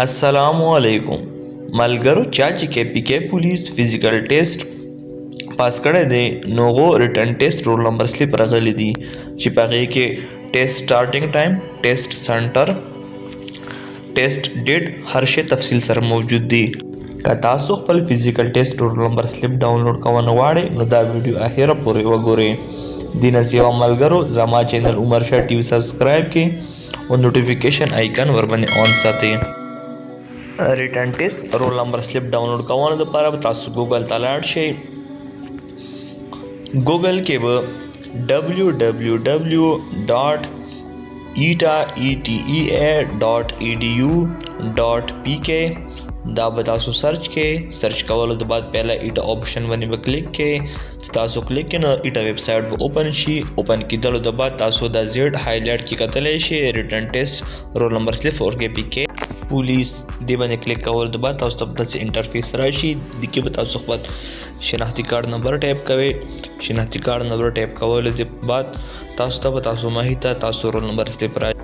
असलामुअलैकुम मलګرو چا چې کې پی کې پولیس فزیکل ټیسټ پاس کړی دی نو هغو ریټن ټیسټ رول نمبر سلیپ راغلی دی چې په هغې کې ټیسټ سټارټینګ ټایم ټیسټ سنټر ټیسټ ډیټ هر شی تفصیل سره موجود دی. که تاسو خپل فزیکل ټیسټ رول نمبر سلیپ ډاونلوډ کوونه غواړئ نو دا ویډیو اخره پورې وګورئ. دې نه سیوا ملګرو زما چینل عمر شاه ټي وي سبسکرایب کړئ او نوټیفیکیشن آیکن ورباندې آن ساتئ. ریټن ټیسټ رول نمبر سلیپ ډاونلوډ کوونه دپاره به تاسو ګوګل ته لاړ شئ. ګوګل کې به www.eta.edu.pk دا به تاسو سرچ کې سرچ کولو د بعد پهله ایټا آپشن باندې به کلیک کې چې تاسو کلیک کې نو ایټا ویب سایټ به اوپن شي. اوپن کېدلو د بعد تاسو دا زیډ هایلایټ کې کتلی شئ ریټن ټیسټ رول نمبر سلیپ اور کې پی کې پولیس دې باندې کلیک کول د بعد تاسو ته داسې انټرفیس راشي. د کې به تاسو خپل شناختی کارت نمبر ټایپ کوئ. شناختی کارت نمبر ټایپ کولو د بعد تاسو ته به تاسو ماهي ته تاسو رول نمبر سلیپ راشي.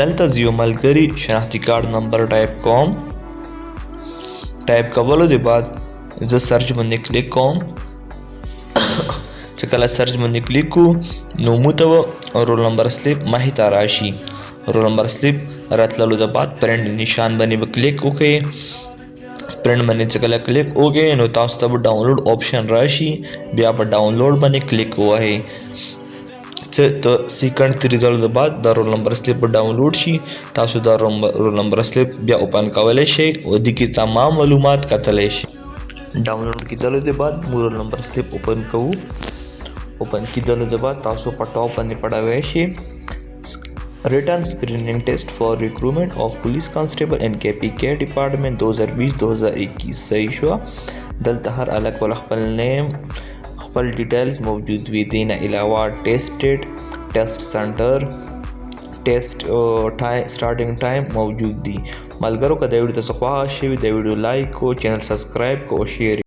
دلته زه یو ملګري شناختی کارت نمبر ټایپ کوم. ټایپ کولو د بعد زه سرچ باندې کلیک کوم. چې کله سرچ باندې کلیک کوو نو موږ ته رول نمبر سلیپ ماهي ته راشي. رول نمبر سلیپ راتللو د بعد پرنټ نشان باندې به کلیک وکړئ. پرنټ باندې چې کله کلیک وکړئ نو تاسو ته به ډاونلوډ آپشن راشي. بیا په ډاونلوډ باندې کلیک ووهئ. څه د سیکنډ تریدلو د بعد دا رول نمبر سلیپ به ډاونلوډ شي. تاسو دا رول نمبر سلیپ بیا اوپن کولی شئ او د کې تمام معلومات کتلی شئ. ډاونلوډ کېدلو د بعد موږ رول نمبر سلیپ اوپن کوو. اوپن کېدلو د بعد تاسو په ټاپ باندې پړوی شئ Written screening test for recruitment of police constable and KPK department 2020-2021 صحیح شو. دلته هر الګ ول خپل نیم خپل ډیټیلز موجود وي. دې نه علاوه ټیسټ ډیټ ټیسټ سنټر ټیسټ سټارټینګ ټایم موجود دي. ملګرو که دا ویډیو تاسو خوښه شوي دا ویډیو لایک کو چینل سبسکرایب کو شیر